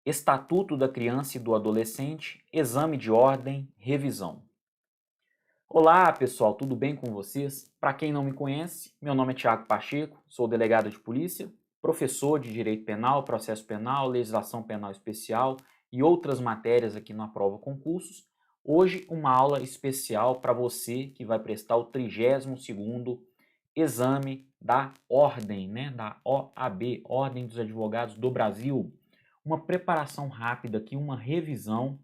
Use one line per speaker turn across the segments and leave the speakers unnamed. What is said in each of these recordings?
Estatuto da Criança e do Adolescente, Exame de Ordem, Revisão. Olá, pessoal, tudo bem com vocês? Para quem não me conhece, meu nome é Tiago Pacheco, sou delegado de polícia, professor de Direito Penal, Processo Penal, Legislação Penal Especial e outras matérias aqui na prova concursos. Hoje, uma aula especial para você que vai prestar o 32º exame da Ordem, da OAB, Ordem dos Advogados do Brasil. Uma preparação rápida aqui, uma revisão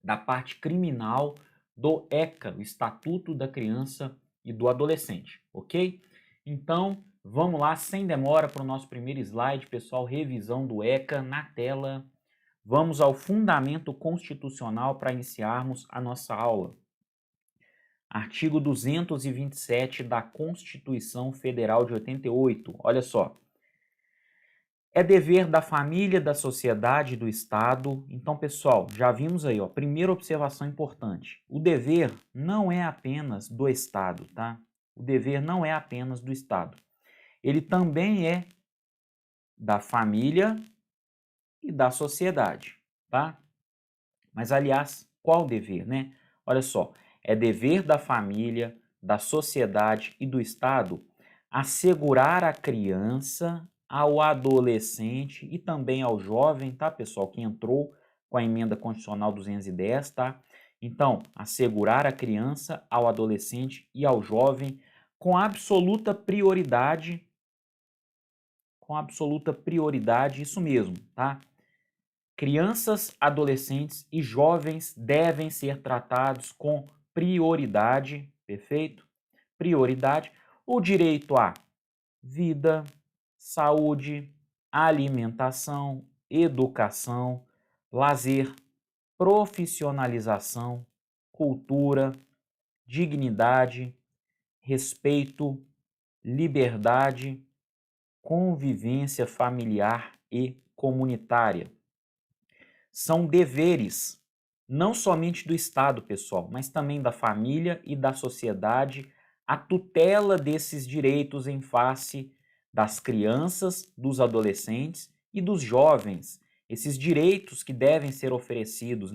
da parte criminal do ECA, o Estatuto da Criança e do Adolescente, ok? Então, vamos lá, sem demora, para o nosso primeiro slide, pessoal, revisão do ECA na tela. Vamos ao fundamento constitucional para iniciarmos a nossa aula. Artigo 227 da Constituição Federal de 88, olha só. É dever da família, da sociedade e do Estado. Então, pessoal, já vimos aí, ó, primeira observação importante. O dever não é apenas do Estado, tá? O dever não é apenas do Estado. Ele também é da família e da sociedade, tá? Mas, aliás, qual dever, né? Olha só, é dever da família, da sociedade e do Estado assegurar à criança, ao adolescente e também ao jovem, tá, pessoal, que entrou com a emenda constitucional 210, tá? Então, assegurar à criança, ao adolescente e ao jovem com absoluta prioridade, isso mesmo, tá? Crianças, adolescentes e jovens devem ser tratados com prioridade, perfeito? Prioridade, o direito à vida, saúde, alimentação, educação, lazer, profissionalização, cultura, dignidade, respeito, liberdade, convivência familiar e comunitária. São deveres, não somente do Estado, pessoal, mas também da família e da sociedade, a tutela desses direitos em face das crianças, dos adolescentes e dos jovens. Esses direitos que devem ser oferecidos,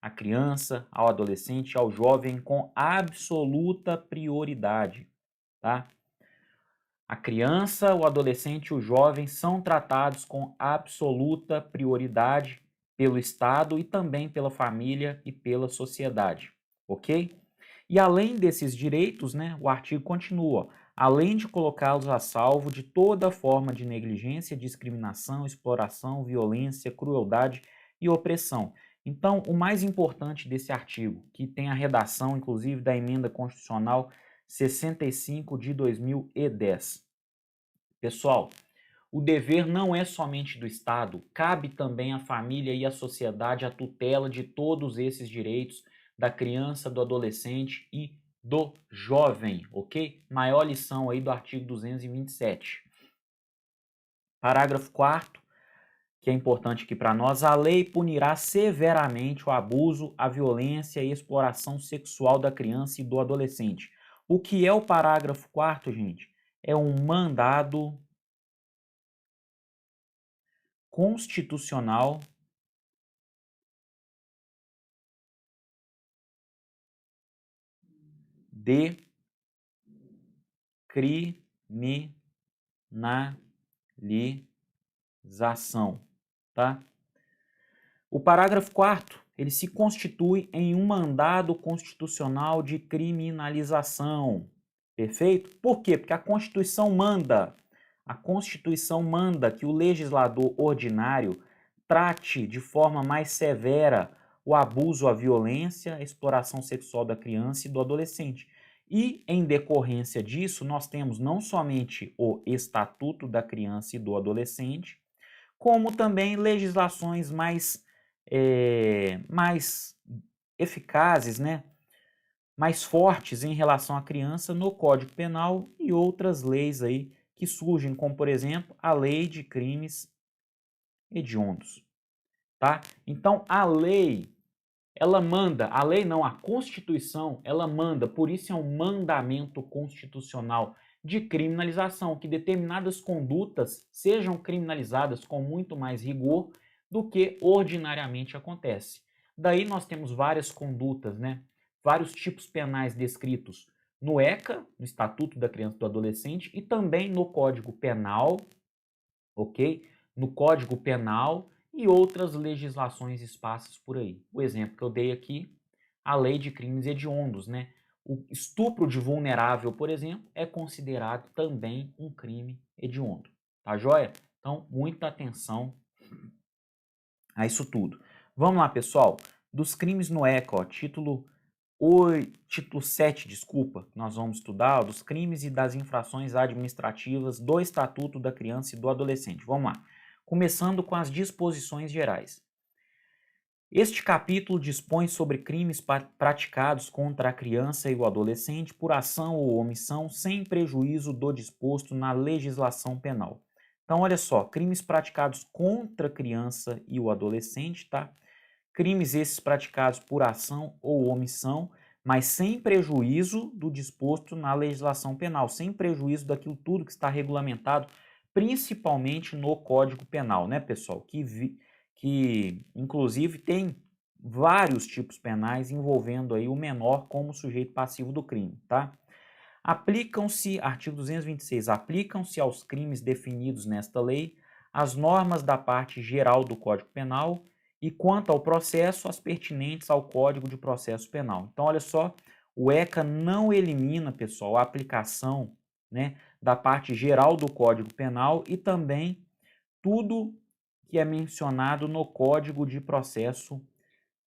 à criança, ao adolescente, ao jovem com absoluta prioridade, tá? A criança, o adolescente e o jovem são tratados com absoluta prioridade pelo Estado e também pela família e pela sociedade, ok? E além desses direitos, o artigo continua, além de colocá-los a salvo de toda forma de negligência, discriminação, exploração, violência, crueldade e opressão. Então, o mais importante desse artigo, que tem a redação, inclusive, da Emenda Constitucional 65 de 2010. Pessoal, o dever não é somente do Estado, cabe também à família e à sociedade a tutela de todos esses direitos da criança, do adolescente e do jovem, ok? Maior lição aí do artigo 227. Parágrafo 4º, que é importante aqui para nós, a lei punirá severamente o abuso, a violência e a exploração sexual da criança e do adolescente. O que é o parágrafo 4º, gente? É um mandado constitucional de criminalização, tá? O parágrafo 4º, ele se constitui em um mandado constitucional de criminalização, perfeito? Por quê? Porque a Constituição manda que o legislador ordinário trate de forma mais severa o abuso, a violência, a exploração sexual da criança e do adolescente. E, em decorrência disso, nós temos não somente o Estatuto da Criança e do Adolescente, como também legislações mais eficazes, mais fortes em relação à criança no Código Penal e outras leis aí que surgem, como, por exemplo, a Lei de Crimes Hediondos, tá? Então, a lei a Constituição, ela manda, por isso é um mandamento constitucional de criminalização, que determinadas condutas sejam criminalizadas com muito mais rigor do que ordinariamente acontece. Daí nós temos várias condutas, né? Vários tipos penais descritos no ECA, no Estatuto da Criança e do Adolescente, e também no Código Penal, ok? No Código Penal e outras legislações esparsas por aí. O exemplo que eu dei aqui, a Lei de Crimes Hediondos, né? O estupro de vulnerável, por exemplo, é considerado também um crime hediondo, tá joia? Então, muita atenção a isso tudo. Vamos lá, pessoal. Dos crimes no ECA, ó, título 7, desculpa, nós vamos estudar, ó, dos crimes e das infrações administrativas do Estatuto da Criança e do Adolescente. Vamos lá. Começando com as disposições gerais. Este capítulo dispõe sobre crimes praticados contra a criança e o adolescente por ação ou omissão sem prejuízo do disposto na legislação penal. Então, olha só, crimes praticados contra a criança e o adolescente, tá? Crimes esses praticados por ação ou omissão, mas sem prejuízo do disposto na legislação penal, sem prejuízo daquilo tudo que está regulamentado, principalmente no Código Penal, né, pessoal? Que inclusive tem vários tipos penais envolvendo aí o menor como sujeito passivo do crime, tá? Aplicam-se, artigo 226, aplicam-se aos crimes definidos nesta lei as normas da parte geral do Código Penal e, quanto ao processo, as pertinentes ao Código de Processo Penal. Então, olha só, o ECA não elimina, pessoal, a aplicação, né, da parte geral do Código Penal e também tudo que é mencionado no Código de Processo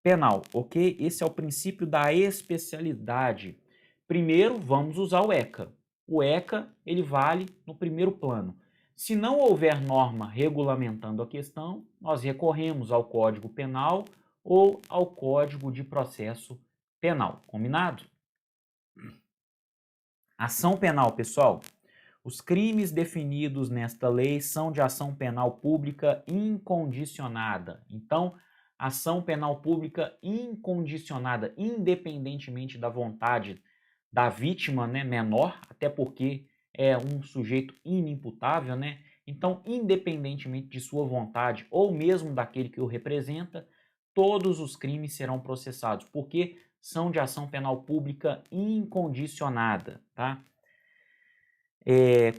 Penal, ok? Esse é o princípio da especialidade. Primeiro, vamos usar o ECA. O ECA, ele vale no primeiro plano. Se não houver norma regulamentando a questão, nós recorremos ao Código Penal ou ao Código de Processo Penal. Combinado? Ação penal, pessoal. Os crimes definidos nesta lei são de ação penal pública incondicionada. Então, ação penal pública incondicionada, independentemente da vontade da vítima, né, menor, até porque é um sujeito inimputável, né? Então, independentemente de sua vontade ou mesmo daquele que o representa, todos os crimes serão processados, porque são de ação penal pública incondicionada, tá?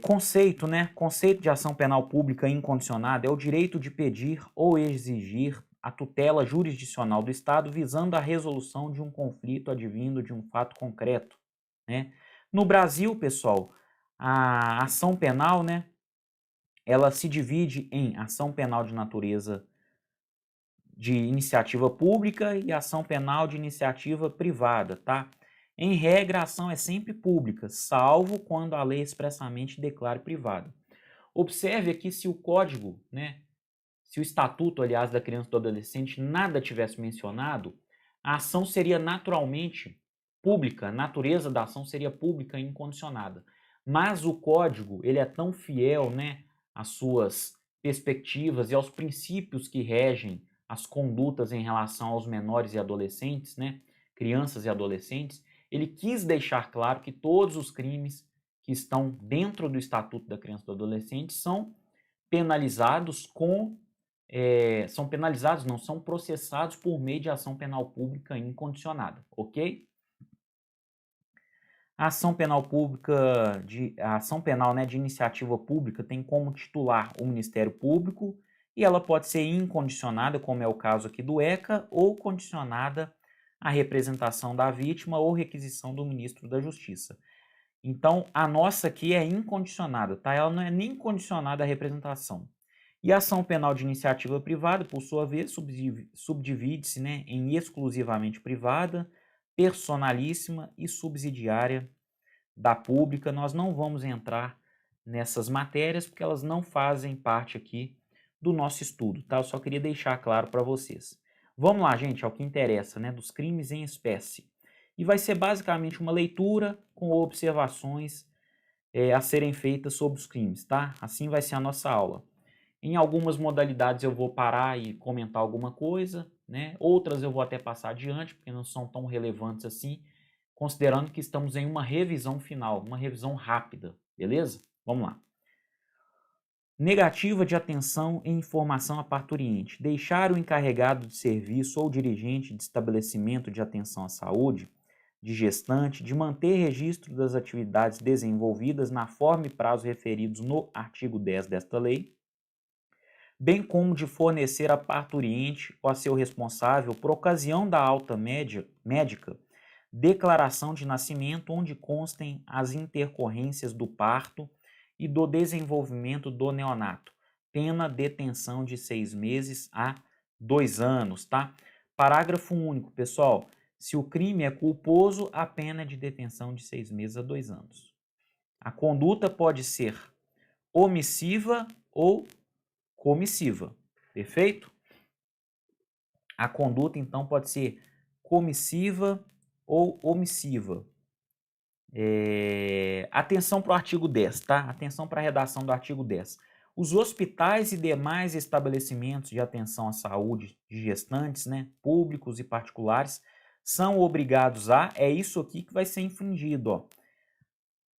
Conceito, né? Conceito de ação penal pública incondicionada é o direito de pedir ou exigir a tutela jurisdicional do Estado visando a resolução de um conflito advindo de um fato concreto, né? No Brasil, pessoal, a ação penal, né? Ela se divide em ação penal de natureza de iniciativa pública e ação penal de iniciativa privada, tá? Em regra, a ação é sempre pública, salvo quando a lei expressamente declare privada. Observe aqui se o código, né, se o estatuto, aliás, da criança e do adolescente nada tivesse mencionado, a ação seria naturalmente pública, a natureza da ação seria pública e incondicionada. Mas o código, ele é tão fiel, né, às suas perspectivas e aos princípios que regem as condutas em relação aos menores e adolescentes, né, crianças e adolescentes, ele quis deixar claro que todos os crimes que estão dentro do Estatuto da Criança e do Adolescente são penalizados são penalizados, não, são processados por meio de ação penal pública incondicionada, ok? A ação penal pública, a ação penal, né, de iniciativa pública tem como titular o Ministério Público e ela pode ser incondicionada, como é o caso aqui do ECA, ou condicionada à representação da vítima ou requisição do Ministro da Justiça. Então, a nossa aqui é incondicionada, tá? Ela não é nem condicionada à representação. E a ação penal de iniciativa privada, por sua vez, subdivide-se, né, em exclusivamente privada, personalíssima e subsidiária da pública. Nós não vamos entrar nessas matérias porque elas não fazem parte aqui do nosso estudo, tá? Eu só queria deixar claro para vocês. Vamos lá, gente, ao que interessa, né, dos crimes em espécie. E vai ser basicamente uma leitura com observações a serem feitas sobre os crimes, tá? Assim vai ser a nossa aula. Em algumas modalidades eu vou parar e comentar alguma coisa, né? Outras eu vou até passar adiante, porque não são tão relevantes assim, considerando que estamos em uma revisão final, uma revisão rápida, beleza? Vamos lá. Negativa de atenção e informação à parturiente. Deixar o encarregado de serviço ou dirigente de estabelecimento de atenção à saúde de gestante de manter registro das atividades desenvolvidas na forma e prazo referidos no artigo 10 desta lei, bem como de fornecer a parturiente ou a seu responsável, por ocasião da alta médica, declaração de nascimento onde constem as intercorrências do parto e do desenvolvimento do neonato. Pena detenção de 6 meses a 2 anos, tá? Parágrafo único, pessoal. Se o crime é culposo, a pena é de detenção de 6 meses a 2 anos. A conduta pode ser omissiva ou comissiva, perfeito? A conduta, então, pode ser comissiva ou omissiva. Atenção para o artigo 10, tá? Atenção para a redação do artigo 10. Os hospitais e demais estabelecimentos de atenção à saúde de gestantes, né, públicos e particulares, são obrigados a, é isso aqui que vai ser infringido, ó.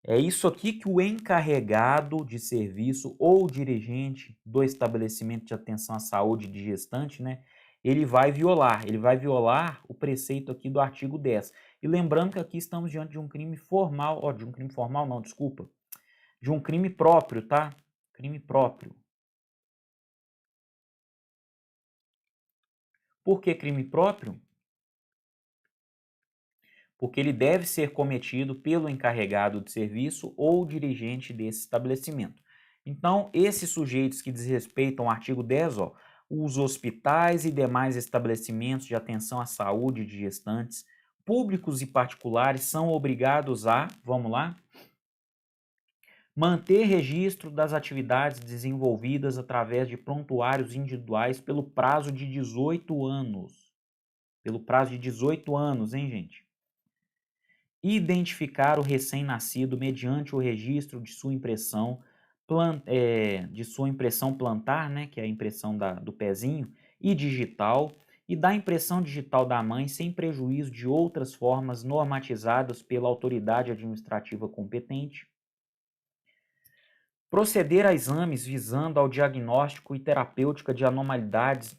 É isso aqui que o encarregado de serviço ou dirigente do estabelecimento de atenção à saúde de gestante, né, ele vai violar o preceito aqui do artigo 10. E lembrando que aqui estamos diante de um crime formal, de um crime formal não, desculpa, de um crime próprio, tá? Crime próprio. Por que crime próprio? Porque ele deve ser cometido pelo encarregado de serviço ou dirigente desse estabelecimento. Então, esses sujeitos que desrespeitam o artigo 10, ó, os hospitais e demais estabelecimentos de atenção à saúde de gestantes, públicos e particulares, são obrigados a, vamos lá, manter registro das atividades desenvolvidas através de prontuários individuais pelo prazo de 18 anos. Pelo prazo de 18 anos, hein, gente? Identificar o recém-nascido mediante o registro de sua impressão, plantar, né, que é a impressão do pezinho, e digital, e da impressão digital da mãe, sem prejuízo de outras formas normatizadas pela autoridade administrativa competente. Proceder a exames visando ao diagnóstico e terapêutica de anormalidades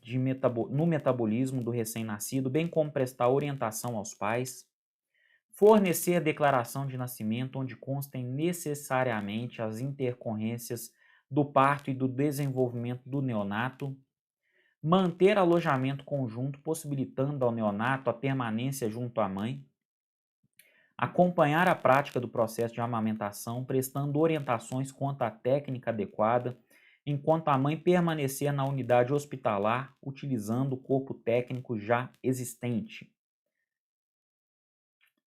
no metabolismo do recém-nascido, bem como prestar orientação aos pais. Fornecer declaração de nascimento onde constem necessariamente as intercorrências do parto e do desenvolvimento do neonato. Manter alojamento conjunto, possibilitando ao neonato a permanência junto à mãe. Acompanhar a prática do processo de amamentação, prestando orientações quanto à técnica adequada, enquanto a mãe permanecer na unidade hospitalar, utilizando o corpo técnico já existente.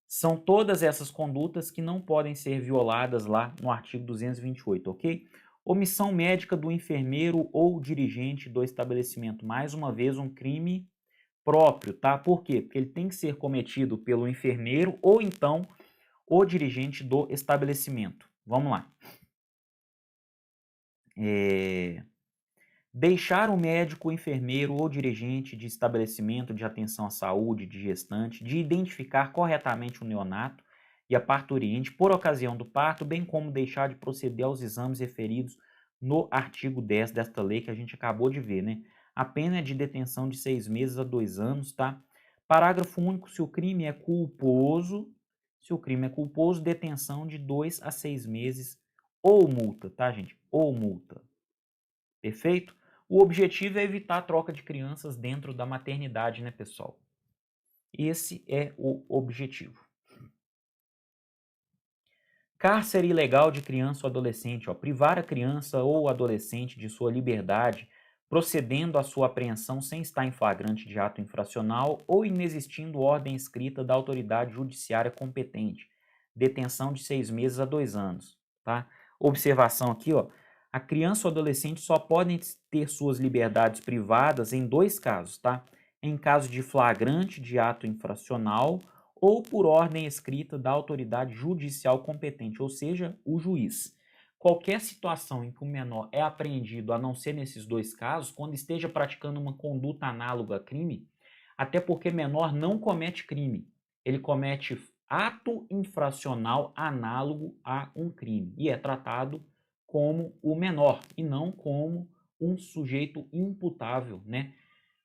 São todas essas condutas que não podem ser violadas lá no artigo 228, ok? Omissão médica do enfermeiro ou dirigente do estabelecimento. Mais uma vez, um crime próprio, tá? Por quê? Porque ele tem que ser cometido pelo enfermeiro ou então o dirigente do estabelecimento. Vamos lá. Deixar o médico, o enfermeiro ou dirigente de estabelecimento de atenção à saúde de gestante de identificar corretamente o neonato e a parturiente por ocasião do parto, bem como deixar de proceder aos exames referidos no artigo 10 desta lei que a gente acabou de ver, né? A pena é de detenção de 6 meses a 2 anos, tá? Parágrafo único, se o crime é culposo, detenção de 2 a 6 meses ou multa, tá, gente? Ou multa. Perfeito? O objetivo é evitar a troca de crianças dentro da maternidade, né, pessoal? Esse é o objetivo. Cárcere ilegal de criança ou adolescente. Ó, privar a criança ou adolescente de sua liberdade, procedendo à sua apreensão sem estar em flagrante de ato infracional ou inexistindo ordem escrita da autoridade judiciária competente. Detenção de 6 meses a 2 anos. Tá? Observação aqui, ó. A criança ou adolescente só podem ter suas liberdades privadas em 2 casos, tá? Em caso de flagrante de ato infracional ou por ordem escrita da autoridade judicial competente, ou seja, o juiz. Qualquer situação em que o menor é apreendido, a não ser nesses 2 casos, quando esteja praticando uma conduta análoga a crime, até porque menor não comete crime, ele comete ato infracional análogo a um crime e é tratado como o menor e não como um sujeito imputável, né,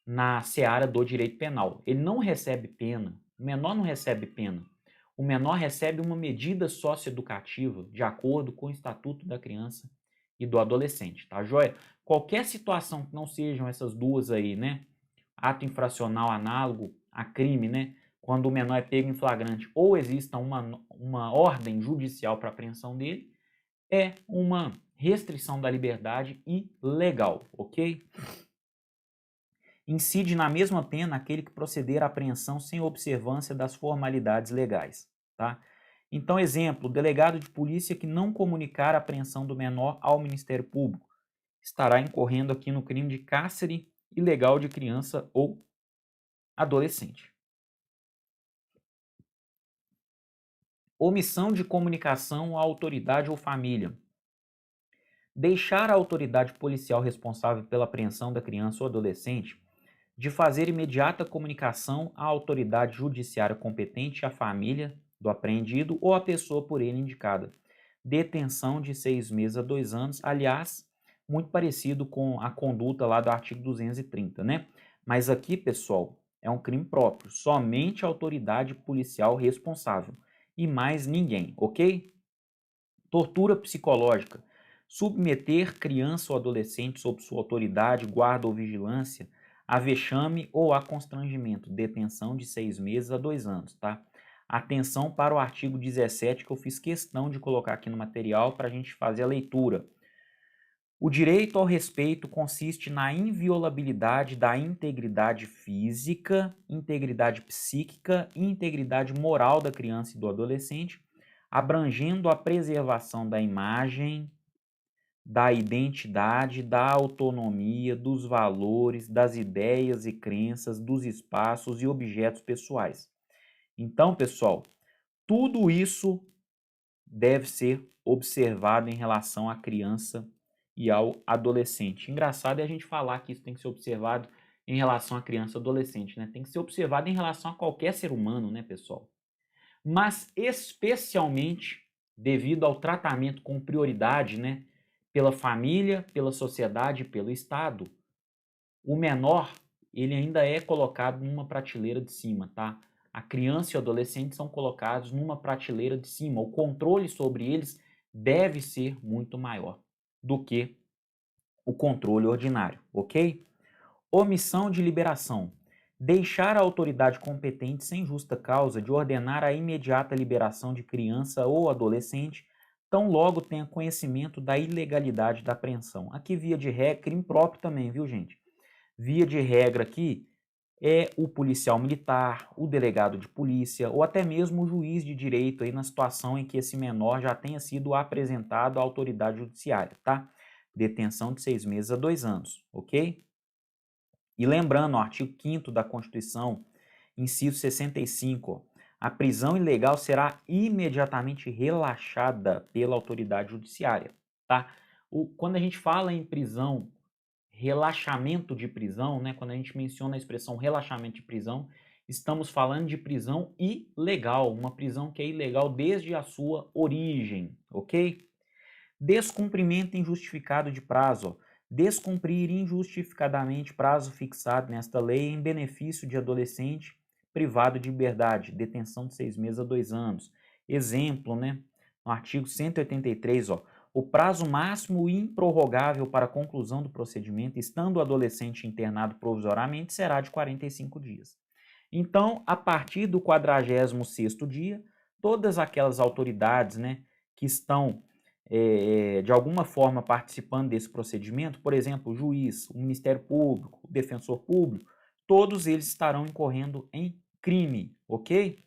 na seara do direito penal. Ele não recebe pena, o menor não recebe pena. O menor recebe uma medida socioeducativa de acordo com o Estatuto da Criança e do Adolescente, tá joia? Qualquer situação que não sejam essas duas aí, né, ato infracional análogo a crime, né, quando o menor é pego em flagrante ou exista uma ordem judicial para apreensão dele, é uma restrição da liberdade ilegal, ok? Incide na mesma pena aquele que proceder à apreensão sem observância das formalidades legais, tá? Então, exemplo, o delegado de polícia que não comunicar a apreensão do menor ao Ministério Público estará incorrendo aqui no crime de cárcere ilegal de criança ou adolescente. Omissão de comunicação à autoridade ou família. Deixar a autoridade policial responsável pela apreensão da criança ou adolescente de fazer imediata comunicação à autoridade judiciária competente, à família do apreendido ou à pessoa por ele indicada. Detenção de 6 meses a 2 anos, aliás, muito parecido com a conduta lá do artigo 230, né? Mas aqui, pessoal, é um crime próprio, somente a autoridade policial responsável e mais ninguém, ok? Tortura psicológica. Submeter criança ou adolescente sob sua autoridade, guarda ou vigilância a vexame ou a constrangimento. Detenção de 6 meses a 2 anos, tá? Atenção para o artigo 17 que eu fiz questão de colocar aqui no material para a gente fazer a leitura. O direito ao respeito consiste na inviolabilidade da integridade física, integridade psíquica e integridade moral da criança e do adolescente, abrangendo a preservação da imagem, da identidade, da autonomia, dos valores, das ideias e crenças, dos espaços e objetos pessoais. Então, pessoal, tudo isso deve ser observado em relação à criança e ao adolescente. Engraçado é a gente falar que isso tem que ser observado em relação à criança e adolescente, né? Tem que ser observado em relação a qualquer ser humano, né, pessoal? Mas especialmente devido ao tratamento com prioridade, né, pela família, pela sociedade, pelo Estado, o menor, ele ainda é colocado numa prateleira de cima, tá? A criança e o adolescente são colocados numa prateleira de cima. O controle sobre eles deve ser muito maior do que o controle ordinário, ok? Omissão de liberação. Deixar a autoridade competente sem justa causa de ordenar a imediata liberação de criança ou adolescente, tão logo tenha conhecimento da ilegalidade da apreensão. Aqui, via de regra, crime próprio também, viu, gente? Via de regra aqui é o policial militar, o delegado de polícia ou até mesmo o juiz de direito aí na situação em que esse menor já tenha sido apresentado à autoridade judiciária, tá? Detenção de 6 meses a 2 anos, ok? E lembrando, o artigo 5º da Constituição, inciso 65, a prisão ilegal será imediatamente relaxada pela autoridade judiciária, tá? Quando a gente fala em prisão, relaxamento de prisão, né, quando a gente menciona a expressão relaxamento de prisão, estamos falando de prisão ilegal, uma prisão que é ilegal desde a sua origem, ok? Descumprimento injustificado de prazo. Descumprir injustificadamente prazo fixado nesta lei em benefício de adolescente privado de liberdade, detenção de 6 meses a 2 anos. Exemplo, né? No artigo 183, ó, o prazo máximo improrrogável para a conclusão do procedimento, estando o adolescente internado provisoriamente, será de 45 dias. Então, a partir do 46º dia, todas aquelas autoridades, né, que estão de alguma forma participando desse procedimento, por exemplo, o juiz, o Ministério Público, o defensor público, todos eles estarão incorrendo em crime, ok?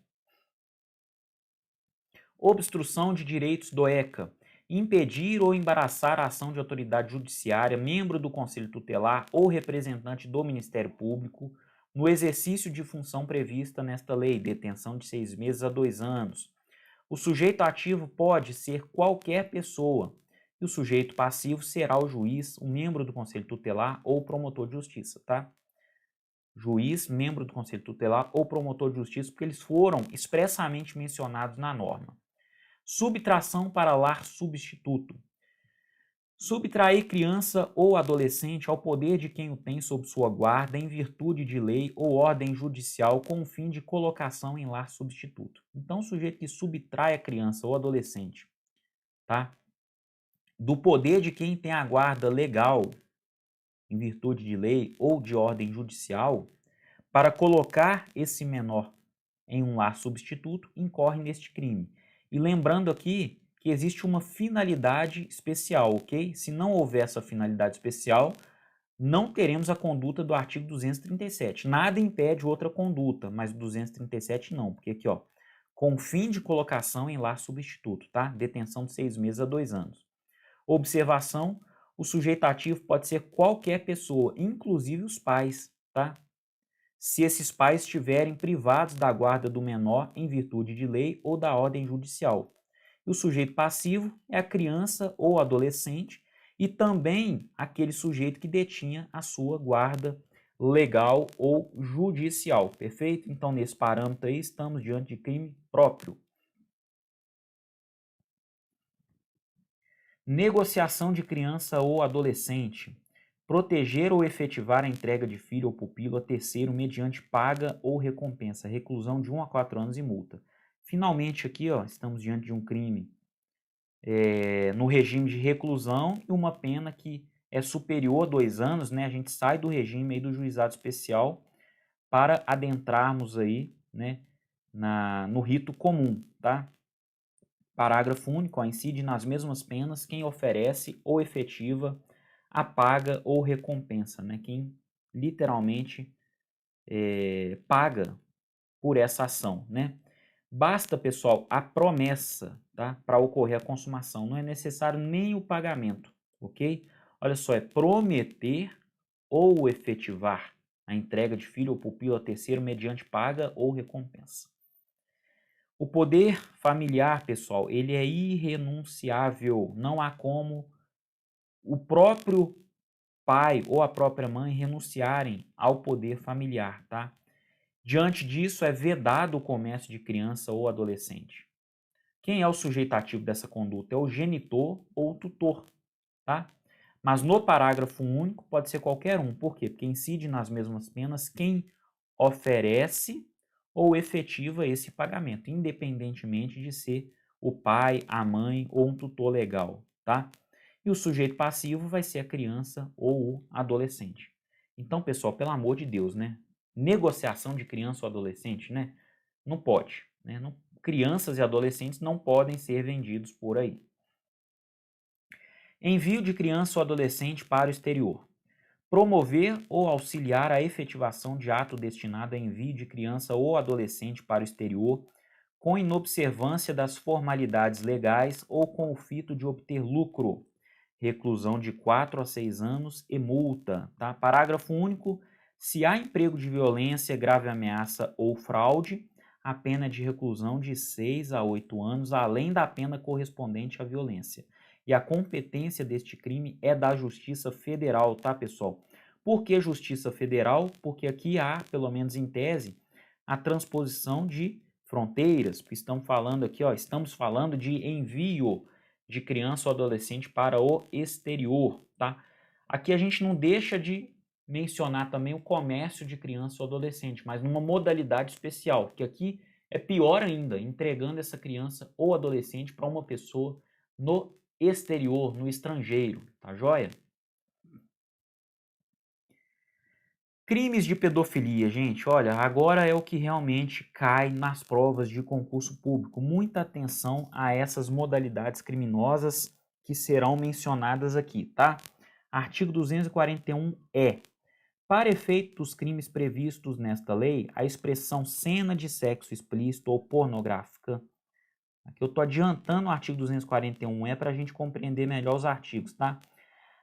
Obstrução de direitos do ECA. Impedir ou embaraçar a ação de autoridade judiciária, membro do Conselho Tutelar ou representante do Ministério Público no exercício de função prevista nesta lei, detenção de 6 meses a 2 anos. O sujeito ativo pode ser qualquer pessoa e o sujeito passivo será o juiz, um membro do Conselho Tutelar ou promotor de justiça, tá? Juiz, membro do Conselho Tutelar ou promotor de justiça, porque eles foram expressamente mencionados na norma. Subtração para lar substituto. Subtrair criança ou adolescente ao poder de quem o tem sob sua guarda em virtude de lei ou ordem judicial com o fim de colocação em lar substituto. Então, o sujeito que subtrai a criança ou adolescente, tá, do poder de quem tem a guarda legal em virtude de lei ou de ordem judicial para colocar esse menor em um lar substituto, incorre neste crime. E lembrando aqui que existe uma finalidade especial, ok? Se não houver essa finalidade especial, não teremos a conduta do artigo 237. Nada impede outra conduta, mas 237 não, porque aqui, ó, com fim de colocação em lar substituto, tá? Detenção de 6 meses a 2 anos. Observação, o sujeito ativo pode ser qualquer pessoa, inclusive os pais, tá? Se esses pais estiverem privados da guarda do menor em virtude de lei ou da ordem judicial. E o sujeito passivo é a criança ou adolescente e também aquele sujeito que detinha a sua guarda legal ou judicial, perfeito? Então, nesse parâmetro aí, estamos diante de crime próprio. Negociação de criança ou adolescente. Proteger ou efetivar a entrega de filho ou pupilo a terceiro mediante paga ou recompensa, reclusão de 1 a 4 anos e multa. Finalmente aqui, ó, estamos diante de um crime no regime de reclusão e uma pena que é superior a 2 anos, né? A gente sai do regime aí do juizado especial para adentrarmos aí, né, no rito comum, tá? Parágrafo único, ó, incide nas mesmas penas quem oferece ou efetiva a paga ou recompensa, né? Quem literalmente paga por essa ação, né? Basta, pessoal, a promessa, tá? Para ocorrer a consumação. Não é necessário nem o pagamento, ok? Olha só, é prometer ou efetivar a entrega de filho ou pupilo a terceiro mediante paga ou recompensa. O poder familiar, pessoal, ele é irrenunciável. Não há como o próprio pai ou a própria mãe renunciarem ao poder familiar, tá? Diante disso, é vedado o comércio de criança ou adolescente. Quem é o sujeito ativo dessa conduta? É o genitor ou o tutor, tá? Mas no parágrafo único pode ser qualquer um. Por quê? Porque incide nas mesmas penas quem oferece ou efetiva esse pagamento, independentemente de ser o pai, a mãe ou um tutor legal, tá? E o sujeito passivo vai ser a criança ou o adolescente. Então, pessoal, pelo amor de Deus, né? Negociação de criança ou adolescente, né? Não pode, né? Não, crianças e adolescentes não podem ser vendidos por aí. Envio de criança ou adolescente para o exterior. Promover ou auxiliar a efetivação de ato destinado a envio de criança ou adolescente para o exterior, com inobservância das formalidades legais ou com o fito de obter lucro. Reclusão de 4 a 6 anos e multa. Tá? Parágrafo único. Se há emprego de violência, grave ameaça ou fraude, a pena é de reclusão de 6 a 8 anos, além da pena correspondente à violência. E a competência deste crime é da Justiça Federal, tá, pessoal? Por que Justiça Federal? Porque aqui há, pelo menos em tese, a transposição de fronteiras, porque estamos falando aqui, ó, estamos falando de envio de criança ou adolescente para o exterior, tá? Aqui a gente não deixa de mencionar também o comércio de criança ou adolescente, mas numa modalidade especial, que aqui é pior ainda, entregando essa criança ou adolescente para uma pessoa no exterior, no estrangeiro, tá joia? Crimes de pedofilia, gente, olha, agora é o que realmente cai nas provas de concurso público. Muita atenção a essas modalidades criminosas que serão mencionadas aqui, tá? Artigo 241-E. Para efeito dos crimes previstos nesta lei, a expressão cena de sexo explícito ou pornográfica. Aqui eu estou adiantando o artigo 241-E para a gente compreender melhor os artigos, tá?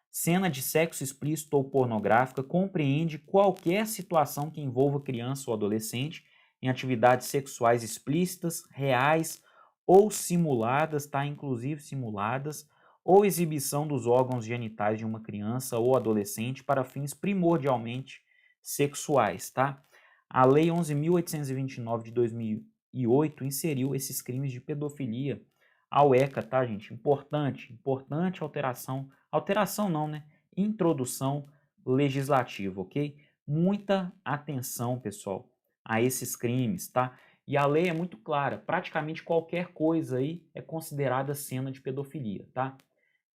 Cena de sexo explícito ou pornográfica compreende qualquer situação que envolva criança ou adolescente em atividades sexuais explícitas, reais ou simuladas, tá? Inclusive simuladas, ou exibição dos órgãos genitais de uma criança ou adolescente para fins primordialmente sexuais, tá? A Lei 11.829 de 2008 inseriu esses crimes de pedofilia ao ECA, tá, gente? Importante alteração alteração não, né? Introdução legislativa, ok? Muita atenção, pessoal, a esses crimes, tá? E a lei é muito clara, praticamente qualquer coisa aí é considerada cena de pedofilia, tá?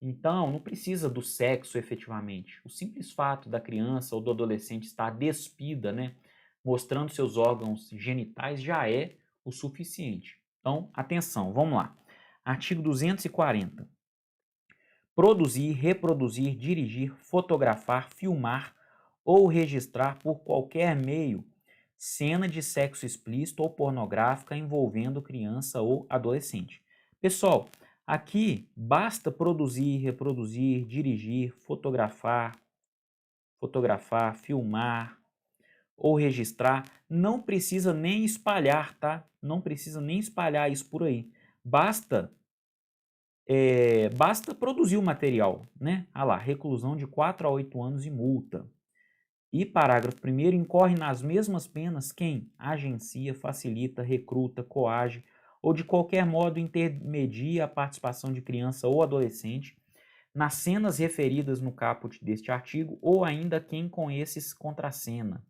Então, não precisa do sexo efetivamente. O simples fato da criança ou do adolescente estar despida, né, mostrando seus órgãos genitais já é o suficiente. Então, atenção, vamos lá. Artigo 240. Produzir, reproduzir, dirigir, fotografar, filmar ou registrar por qualquer meio cena de sexo explícito ou pornográfica envolvendo criança ou adolescente. Pessoal, aqui basta produzir, reproduzir, dirigir, fotografar, filmar ou registrar, não precisa nem espalhar, tá? Não precisa nem espalhar isso por aí. Basta produzir o material, né? Ah lá, reclusão de 4 a 8 anos e multa. E parágrafo 1º, incorre nas mesmas penas quem agencia, facilita, recruta, coage ou de qualquer modo intermedia a participação de criança ou adolescente nas cenas referidas no caput deste artigo ou ainda quem com esses contracena.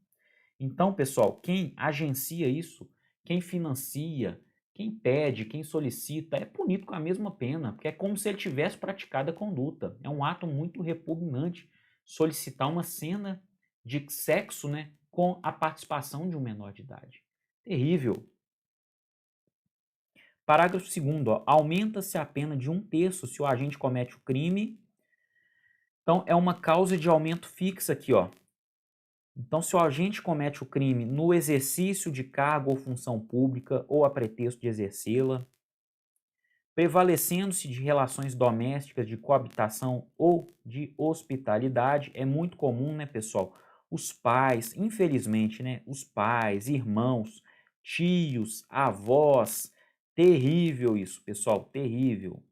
Então, pessoal, quem agencia isso, quem financia, quem pede, quem solicita, é punido com a mesma pena, porque é como se ele tivesse praticado a conduta. É um ato muito repugnante solicitar uma cena de sexo, né, com a participação de um menor de idade. Terrível. Parágrafo 2º, aumenta-se a pena de 1/3 se o agente comete o crime. Então, é uma causa de aumento fixa aqui, ó. Então, se o agente comete o crime no exercício de cargo ou função pública ou a pretexto de exercê-la, prevalecendo-se de relações domésticas, de coabitação ou de hospitalidade, é muito comum, né, pessoal? Os pais, infelizmente, né, os pais, irmãos, tios, avós, terrível isso, pessoal, terrível.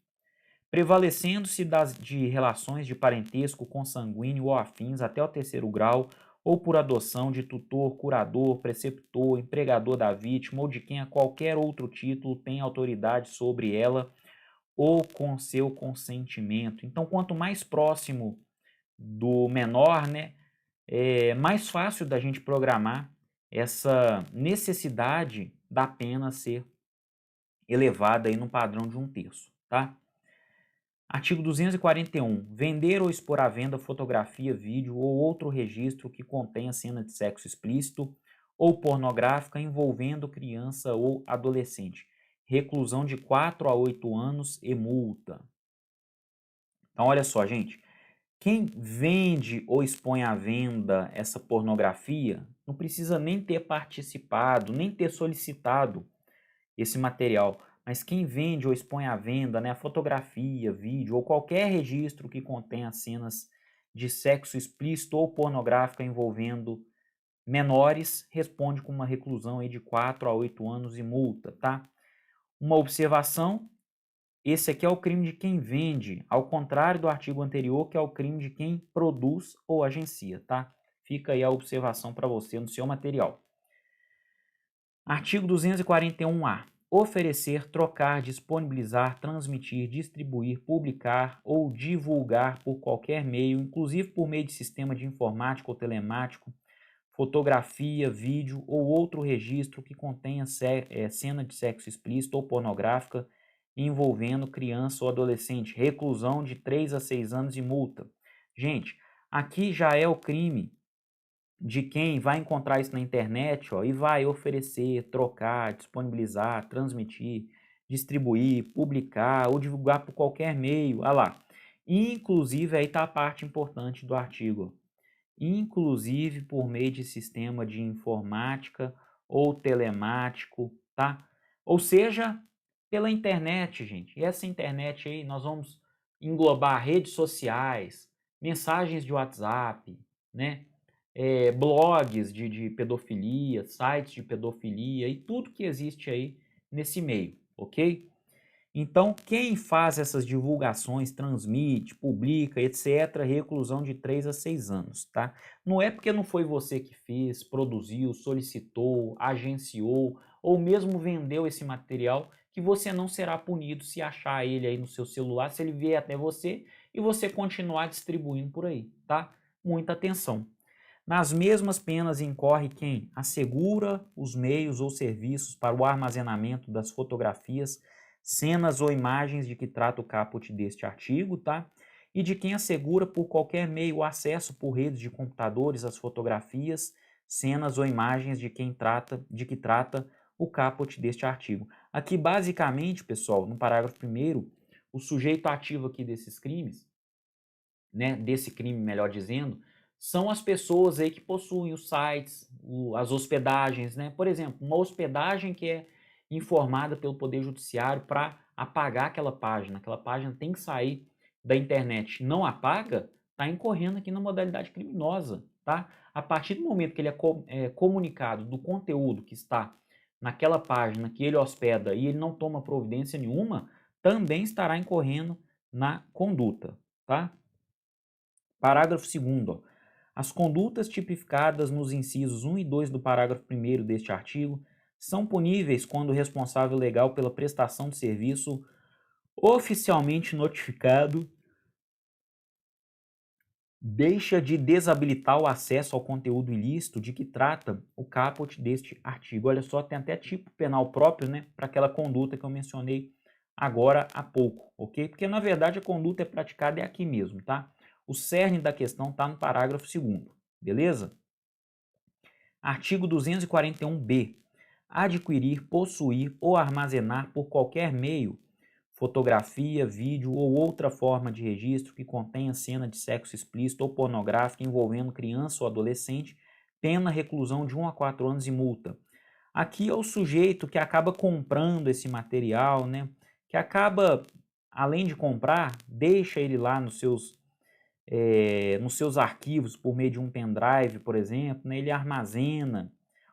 Prevalecendo-se de relações de parentesco consanguíneo ou afins até o 3º grau, ou por adoção de tutor, curador, preceptor, empregador da vítima ou de quem a qualquer outro título tem autoridade sobre ela ou com seu consentimento. Então, quanto mais próximo do menor, né, é mais fácil da gente programar essa necessidade da pena ser elevada aí no padrão de 1/3, tá? Artigo 241. Vender ou expor à venda fotografia, vídeo ou outro registro que contenha cena de sexo explícito ou pornográfica envolvendo criança ou adolescente. Reclusão de 4 a 8 anos e multa. Então, olha só, gente. Quem vende ou expõe à venda essa pornografia não precisa nem ter participado, nem ter solicitado esse material. Mas quem vende ou expõe à venda, né, a fotografia, vídeo ou qualquer registro que contenha cenas de sexo explícito ou pornográfica envolvendo menores, responde com uma reclusão aí de 4 a 8 anos e multa, tá? Uma observação, esse aqui é o crime de quem vende, ao contrário do artigo anterior, que é o crime de quem produz ou agencia, tá? Fica aí a observação para você no seu material. Artigo 241-A. Oferecer, trocar, disponibilizar, transmitir, distribuir, publicar ou divulgar por qualquer meio, inclusive por meio de sistema de informático ou telemático, fotografia, vídeo ou outro registro que contenha cena de sexo explícito ou pornográfica envolvendo criança ou adolescente, reclusão de 3 a 6 anos e multa. Gente, aqui já é o crime de quem vai encontrar isso na internet, ó, e vai oferecer, trocar, disponibilizar, transmitir, distribuir, publicar ou divulgar por qualquer meio. Olha lá. Inclusive, aí está a parte importante do artigo. Inclusive por meio de sistema de informática ou telemático, tá? Ou seja, pela internet, gente. E essa internet aí nós vamos englobar redes sociais, mensagens de WhatsApp, né? Blogs de pedofilia, sites de pedofilia e tudo que existe aí nesse meio, ok? Então, quem faz essas divulgações, transmite, publica, etc., reclusão de 3 a 6 anos, tá? Não é porque não foi você que fez, produziu, solicitou, agenciou ou mesmo vendeu esse material que você não será punido se achar ele aí no seu celular, se ele vier até você e você continuar distribuindo por aí, tá? Muita atenção. Nas mesmas penas incorre quem assegura os meios ou serviços para o armazenamento das fotografias, cenas ou imagens de que trata o caput deste artigo, tá? E de quem assegura por qualquer meio o acesso por redes de computadores às fotografias, cenas ou imagens de que trata o caput deste artigo. Aqui, basicamente, pessoal, no parágrafo 1º, o sujeito ativo aqui desses crimes, né, desse crime, melhor dizendo, são as pessoas aí que possuem os sites, as hospedagens, né? Por exemplo, uma hospedagem que é informada pelo Poder Judiciário para apagar aquela página tem que sair da internet, não apaga, está incorrendo aqui na modalidade criminosa, tá? A partir do momento que ele é comunicado do conteúdo que está naquela página que ele hospeda e ele não toma providência nenhuma, também estará incorrendo na conduta, tá? Parágrafo 2º. As condutas tipificadas nos incisos 1 e 2 do parágrafo 1º deste artigo são puníveis quando o responsável legal pela prestação de serviço oficialmente notificado deixa de desabilitar o acesso ao conteúdo ilícito de que trata o caput deste artigo. Olha só, tem até tipo penal próprio, né, para aquela conduta que eu mencionei agora há pouco, ok? Porque na verdade a conduta é praticada aqui mesmo, tá? O cerne da questão está no parágrafo 2º, beleza? Artigo 241b. Adquirir, possuir ou armazenar por qualquer meio fotografia, vídeo ou outra forma de registro que contenha cena de sexo explícito ou pornográfica envolvendo criança ou adolescente, pena reclusão de 1 a 4 anos e multa. Aqui é o sujeito que acaba comprando esse material, né? Que acaba, além de comprar, deixa ele lá nos seus arquivos por meio de um pendrive, por exemplo, né? Ele armazena,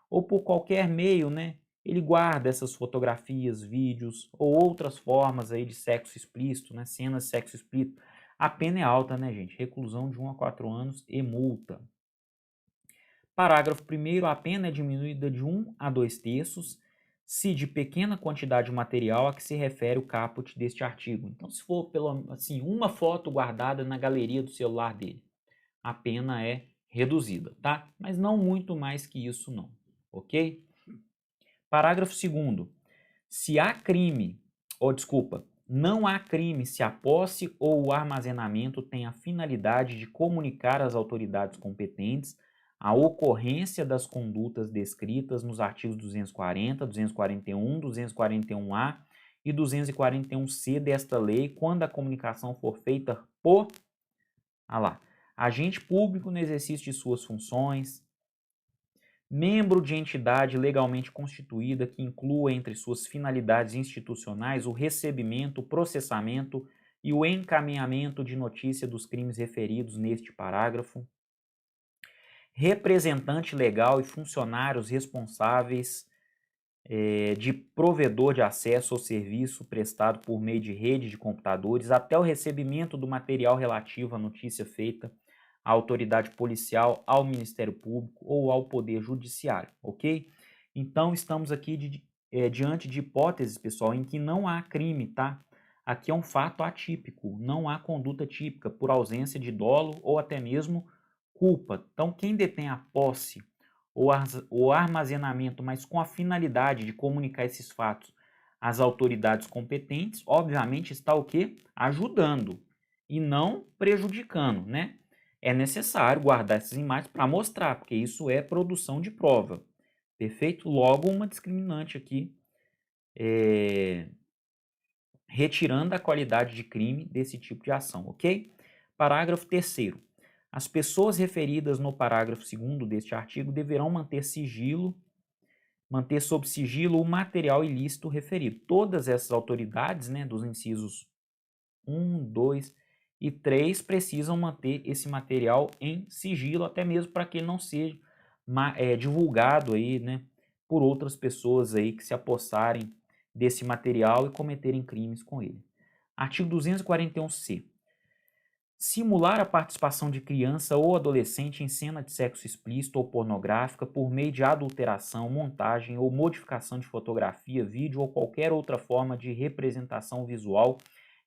ou por qualquer meio, né? Ele guarda essas fotografias, vídeos ou outras formas aí de sexo explícito, né? Cenas de sexo explícito. A pena é alta, né, gente? Reclusão de 1 a 4 anos e multa. Parágrafo 1º. A pena é diminuída de 1 a 2/3 se de pequena quantidade material a que se refere o caput deste artigo. Então, se for assim, uma foto guardada na galeria do celular dele, a pena é reduzida, tá? Mas não muito mais que isso não, ok? Parágrafo 2º. Se há crime, não há crime se a posse ou o armazenamento tem a finalidade de comunicar às autoridades competentes a ocorrência das condutas descritas nos artigos 240, 241, 241-A e 241-C desta lei, quando a comunicação for feita por agente público no exercício de suas funções, membro de entidade legalmente constituída que inclua entre suas finalidades institucionais o recebimento, o processamento e o encaminhamento de notícia dos crimes referidos neste parágrafo, representante legal e funcionários responsáveis de provedor de acesso ao serviço prestado por meio de rede de computadores até o recebimento do material relativo à notícia feita à autoridade policial, ao Ministério Público ou ao Poder Judiciário, ok? Então, estamos aqui diante de hipóteses, pessoal, em que não há crime, tá? Aqui é um fato atípico, não há conduta típica por ausência de dolo ou até mesmo culpa. Então, quem detém a posse ou armazenamento, mas com a finalidade de comunicar esses fatos às autoridades competentes, obviamente está o quê? Ajudando e não prejudicando, né? É necessário guardar essas imagens para mostrar, porque isso é produção de prova. Perfeito? Logo, uma discriminante aqui, retirando a qualidade de crime desse tipo de ação, ok? Parágrafo 3º. As pessoas referidas no parágrafo 2º deste artigo deverão manter sob sigilo o material ilícito referido. Todas essas autoridades, né, dos incisos 1, 2 e 3 precisam manter esse material em sigilo, até mesmo para que ele não seja divulgado aí, né, por outras pessoas aí que se apossarem desse material e cometerem crimes com ele. Artigo 241-C. Simular a participação de criança ou adolescente em cena de sexo explícito ou pornográfica por meio de adulteração, montagem ou modificação de fotografia, vídeo ou qualquer outra forma de representação visual,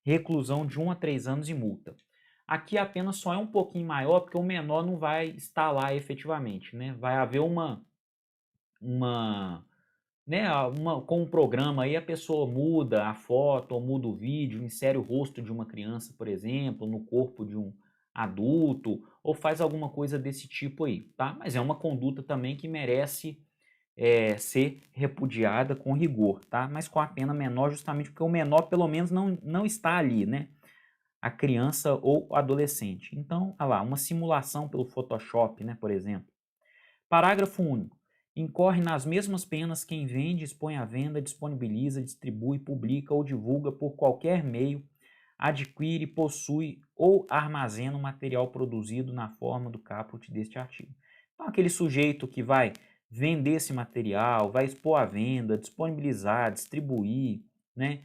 reclusão de 1 a 3 anos e multa. Aqui a pena só é um pouquinho maior, porque o menor não vai estar lá efetivamente, né? Vai haver com um programa aí a pessoa muda a foto ou muda o vídeo, insere o rosto de uma criança, por exemplo, no corpo de um adulto, ou faz alguma coisa desse tipo aí, tá? Mas é uma conduta também que merece ser repudiada com rigor, tá? Mas com a pena menor, justamente porque o menor pelo menos não está ali, né? A criança ou o adolescente. Então, olha lá, uma simulação pelo Photoshop, né, por exemplo. Parágrafo único. Incorre nas mesmas penas quem vende, expõe à venda, disponibiliza, distribui, publica ou divulga por qualquer meio, adquire, possui ou armazena o material produzido na forma do caput deste artigo. Então, aquele sujeito que vai vender esse material, vai expor à venda, disponibilizar, distribuir, né?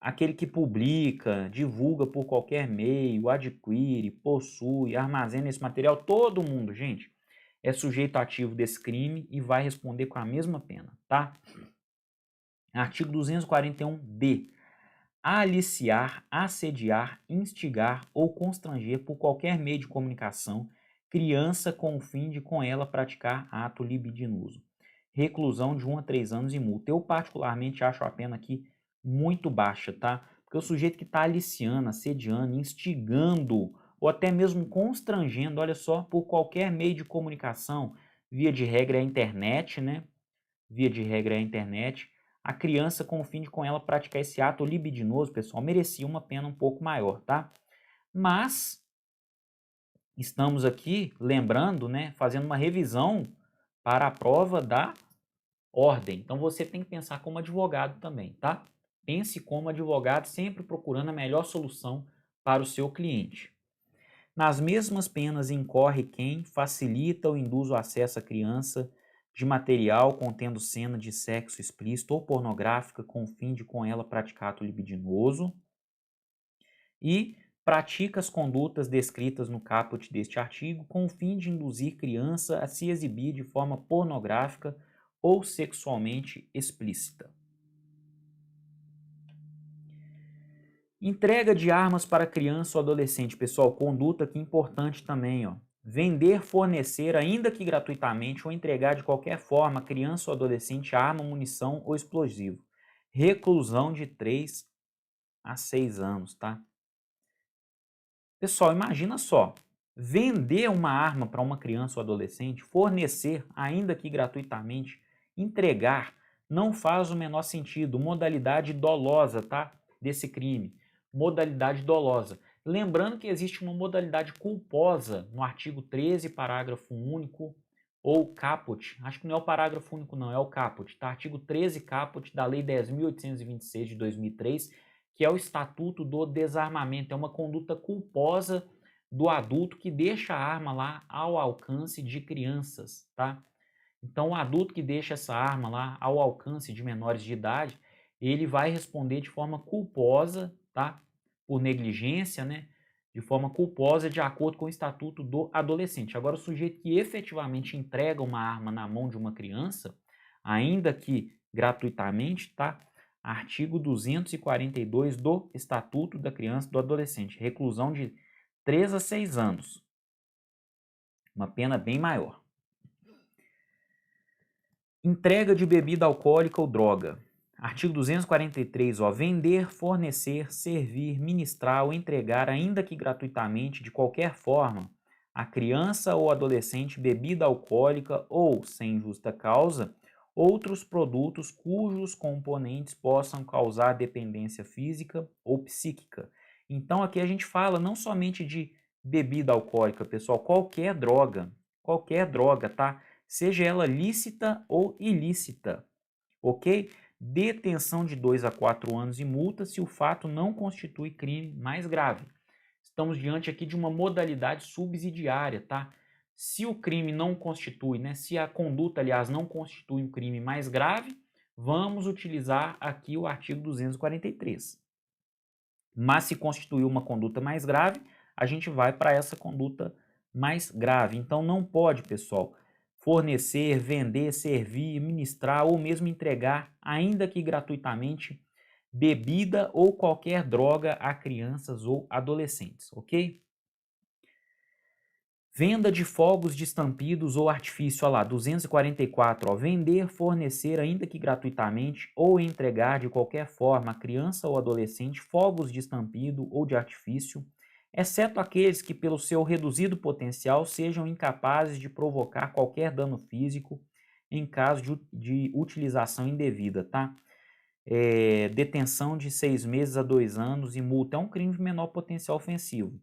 Aquele que publica, divulga por qualquer meio, adquire, possui, armazena esse material, todo mundo, gente, é sujeito ativo desse crime e vai responder com a mesma pena, tá? Artigo 241-D. Aliciar, assediar, instigar ou constranger por qualquer meio de comunicação criança com o fim de com ela praticar ato libidinoso. Reclusão de 1 a 3 anos e multa. Eu particularmente acho a pena aqui muito baixa, tá? Porque o sujeito que está aliciando, assediando, instigando ou até mesmo constrangendo, olha só, por qualquer meio de comunicação, via de regra é a internet, né? Via de regra é a internet. A criança, com o fim de com ela praticar esse ato libidinoso, pessoal, merecia uma pena um pouco maior, tá? Mas estamos aqui lembrando, né, fazendo uma revisão para a prova da ordem. Então você tem que pensar como advogado também, tá? Pense como advogado, sempre procurando a melhor solução para o seu cliente. Nas mesmas penas incorre quem facilita ou induz o acesso à criança de material contendo cena de sexo explícito ou pornográfica com o fim de com ela praticar ato libidinoso e pratica as condutas descritas no caput deste artigo com o fim de induzir criança a se exibir de forma pornográfica ou sexualmente explícita. Entrega de armas para criança ou adolescente, pessoal, conduta aqui importante também, ó. Vender, fornecer, ainda que gratuitamente, ou entregar de qualquer forma a criança ou adolescente arma, munição ou explosivo. Reclusão de 3 a 6 anos, tá? Pessoal, imagina só, vender uma arma para uma criança ou adolescente, fornecer, ainda que gratuitamente, entregar, não faz o menor sentido. Modalidade dolosa, tá? Desse crime. Modalidade dolosa. Lembrando que existe uma modalidade culposa no artigo 13, parágrafo único, ou caput. Acho que não é o parágrafo único, não, é o caput, tá? Artigo 13 caput da Lei 10.826 de 2003, que é o Estatuto do Desarmamento. É uma conduta culposa do adulto que deixa a arma lá ao alcance de crianças, tá? Então, o adulto que deixa essa arma lá ao alcance de menores de idade, ele vai responder de forma culposa, tá? Por negligência, né? De forma culposa, de acordo com o Estatuto do Adolescente. Agora, o sujeito que efetivamente entrega uma arma na mão de uma criança, ainda que gratuitamente, tá? Artigo 242 do Estatuto da Criança e do Adolescente. Reclusão de 3 a 6 anos. Uma pena bem maior. Entrega de bebida alcoólica ou droga. Artigo 243, ó, vender, fornecer, servir, ministrar ou entregar, ainda que gratuitamente, de qualquer forma, a criança ou adolescente bebida alcoólica ou, sem justa causa, outros produtos cujos componentes possam causar dependência física ou psíquica. Então aqui a gente fala não somente de bebida alcoólica, pessoal, qualquer droga, tá? Seja ela lícita ou ilícita, ok? Detenção de 2 a 4 anos e multa se o fato não constitui crime mais grave. Estamos diante aqui de uma modalidade subsidiária, tá? Se o crime não constitui, né? Se a conduta, aliás, não constitui um crime mais grave, vamos utilizar aqui o artigo 243. Mas se constituir uma conduta mais grave, a gente vai para essa conduta mais grave. Então não pode, pessoal, fornecer, vender, servir, ministrar ou mesmo entregar, ainda que gratuitamente, bebida ou qualquer droga a crianças ou adolescentes, ok? Venda de fogos de estampidos ou artifício, olha lá, 244, ó, vender, fornecer, ainda que gratuitamente, ou entregar de qualquer forma a criança ou adolescente fogos de estampido ou de artifício, exceto aqueles que, pelo seu reduzido potencial, sejam incapazes de provocar qualquer dano físico em caso de utilização indevida, tá? Detenção de 6 meses a 2 anos e multa é um crime de menor potencial ofensivo.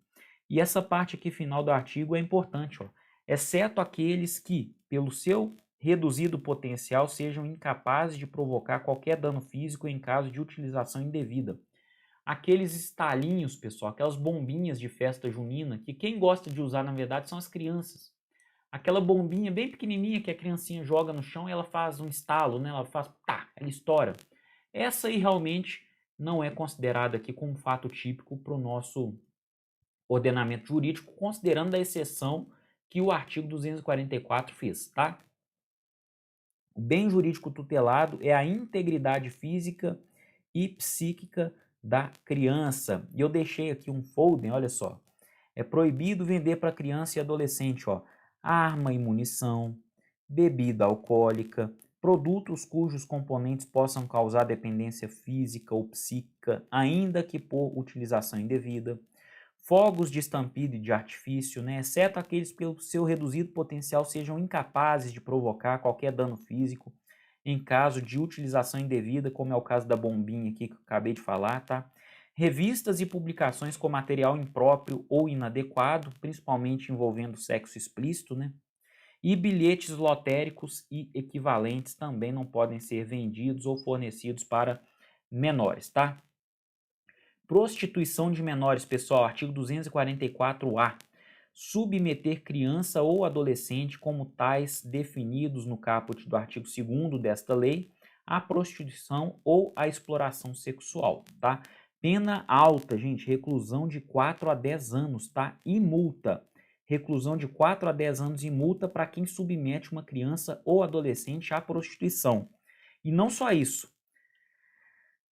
E essa parte aqui final do artigo é importante, ó. Exceto aqueles que, pelo seu reduzido potencial, sejam incapazes de provocar qualquer dano físico em caso de utilização indevida. Aqueles estalinhos, pessoal, aquelas bombinhas de festa junina, que quem gosta de usar, na verdade, são as crianças. Aquela bombinha bem pequenininha que a criancinha joga no chão e ela faz um estalo, né? Ela faz, tá, ela estoura. Essa aí realmente não é considerada aqui como fato típico para o nosso ordenamento jurídico, considerando a exceção que o artigo 244 fez, tá? O bem jurídico tutelado é a integridade física e psíquica da criança. E eu deixei aqui um folder, olha só. É proibido vender para criança e adolescente, ó, arma e munição, bebida alcoólica, produtos cujos componentes possam causar dependência física ou psíquica, ainda que por utilização indevida, fogos de estampido e de artifício, né, exceto aqueles que pelo seu reduzido potencial sejam incapazes de provocar qualquer dano físico em caso de utilização indevida, como é o caso da bombinha aqui que eu acabei de falar, tá? Revistas e publicações com material impróprio ou inadequado, principalmente envolvendo sexo explícito, né? E bilhetes lotéricos e equivalentes também não podem ser vendidos ou fornecidos para menores, tá? Prostituição de menores, pessoal, artigo 244-A. Submeter criança ou adolescente, como tais definidos no caput do artigo 2º desta lei, à prostituição ou à exploração sexual, tá? Pena alta, gente, reclusão de 4 a 10 anos, tá? E multa. Reclusão de 4 a 10 anos e multa para quem submete uma criança ou adolescente à prostituição. E não só isso.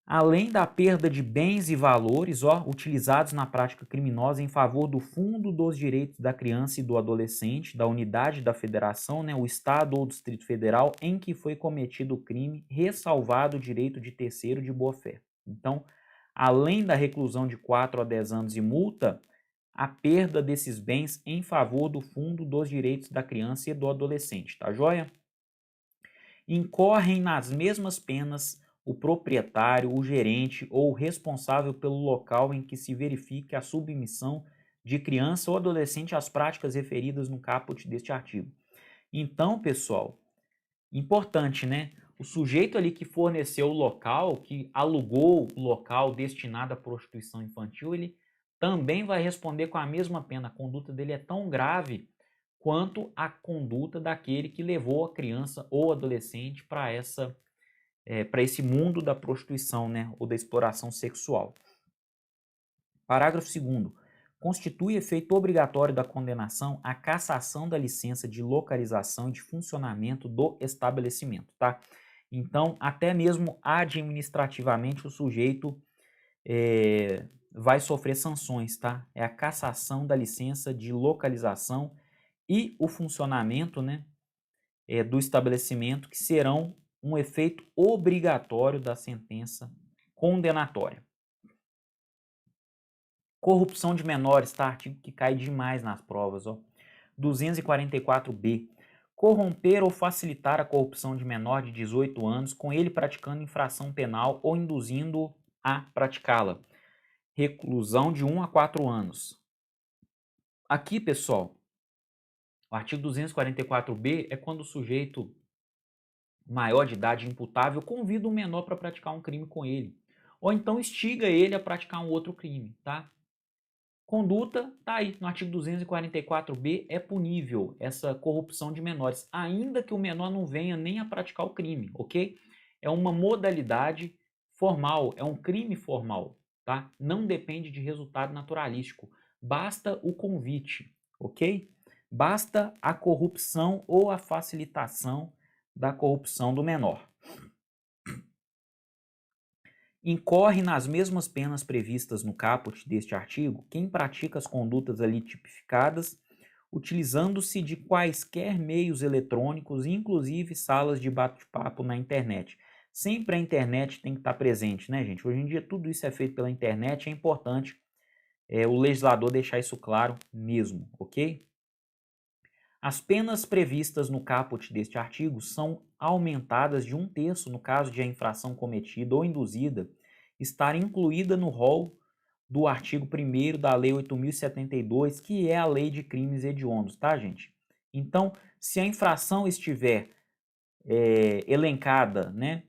Além da perda de bens e valores, utilizados na prática criminosa em favor do Fundo dos Direitos da Criança e do Adolescente, da unidade da federação, né, o Estado ou Distrito Federal, em que foi cometido o crime, ressalvado o direito de terceiro de boa-fé. Então, além da reclusão de 4 a 10 anos e multa, a perda desses bens em favor do Fundo dos Direitos da Criança e do Adolescente, tá joia? Incorrem nas mesmas penas o proprietário, o gerente ou o responsável pelo local em que se verifique a submissão de criança ou adolescente às práticas referidas no caput deste artigo. Então, pessoal, importante, né? O sujeito ali que forneceu o local, que alugou o local destinado à prostituição infantil, ele também vai responder com a mesma pena. A conduta dele é tão grave quanto a conduta daquele que levou a criança ou adolescente para esse mundo da prostituição, né, ou da exploração sexual. Parágrafo 2º. Constitui efeito obrigatório da condenação a cassação da licença de localização e de funcionamento do estabelecimento, tá? Então, até mesmo administrativamente o sujeito vai sofrer sanções, tá? É a cassação da licença de localização e o funcionamento, né, do estabelecimento, que serão um efeito obrigatório da sentença condenatória. Corrupção de menores, tá? Artigo que cai demais nas provas, 244-B. Corromper ou facilitar a corrupção de menor de 18 anos, com ele praticando infração penal ou induzindo a praticá-la. Reclusão de 1 a 4 anos. Aqui, pessoal, o artigo 244-B é quando o sujeito maior de idade imputável convida um menor para praticar um crime com ele, ou então instiga ele a praticar um outro crime, tá? Conduta, tá aí, no artigo 244-B, é punível essa corrupção de menores, ainda que o menor não venha nem a praticar o crime, ok? É uma modalidade formal, é um crime formal, tá? Não depende de resultado naturalístico, basta o convite, ok? Basta a corrupção ou a facilitação da corrupção do menor. incorre nas mesmas penas previstas no caput deste artigo quem pratica as condutas ali tipificadas, utilizando-se de quaisquer meios eletrônicos, inclusive salas de bate-papo na internet. Sempre a internet tem que estar presente, né, gente? Hoje em dia tudo isso é feito pela internet, é importante o legislador deixar isso claro mesmo, ok? As penas previstas no caput deste artigo são aumentadas de 1/3 no caso de a infração cometida ou induzida estar incluída no rol do artigo 1º da Lei 8.072, que é a Lei de Crimes Hediondos, tá, gente? Então, se a infração estiver elencada, né,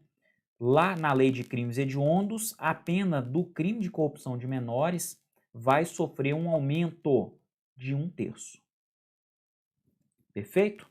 lá na Lei de Crimes Hediondos, a pena do crime de corrupção de menores vai sofrer um aumento de 1/3. Perfeito?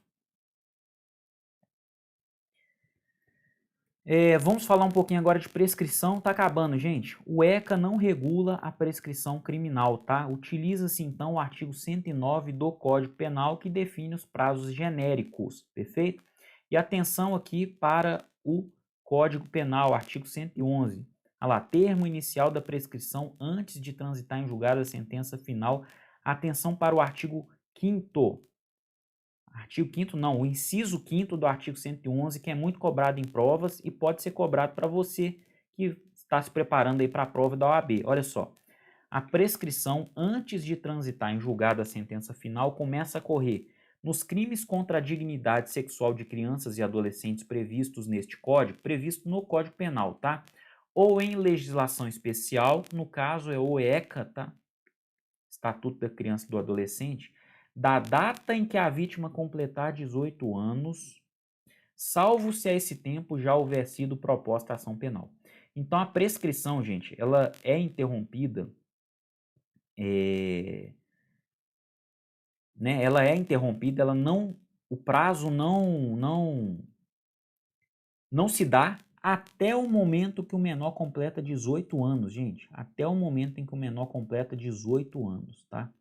Vamos falar um pouquinho agora de prescrição. Tá acabando, gente. O ECA não regula a prescrição criminal, tá? Utiliza-se, então, o artigo 109 do Código Penal, que define os prazos genéricos, perfeito? E atenção aqui para o Código Penal, artigo 111. Olha lá, termo inicial da prescrição antes de transitar em julgado a sentença final. Atenção para o artigo 5º. Artigo 5º não, o inciso 5º do artigo 111, que é muito cobrado em provas e pode ser cobrado para você que está se preparando aí para a prova da OAB. Olha só, a prescrição antes de transitar em julgado a sentença final começa a correr nos crimes contra a dignidade sexual de crianças e adolescentes previstos neste código, previsto no Código Penal, tá? Ou em legislação especial, no caso é o ECA, tá? Estatuto da Criança e do Adolescente, da data em que a vítima completar 18 anos, salvo se a esse tempo já houver sido proposta a ação penal. Então, a prescrição, gente, ela é interrompida, né? Ela é interrompida, ela não, o prazo não se dá até o momento que o menor completa 18 anos, gente. Até o momento em que o menor completa 18 anos, tá?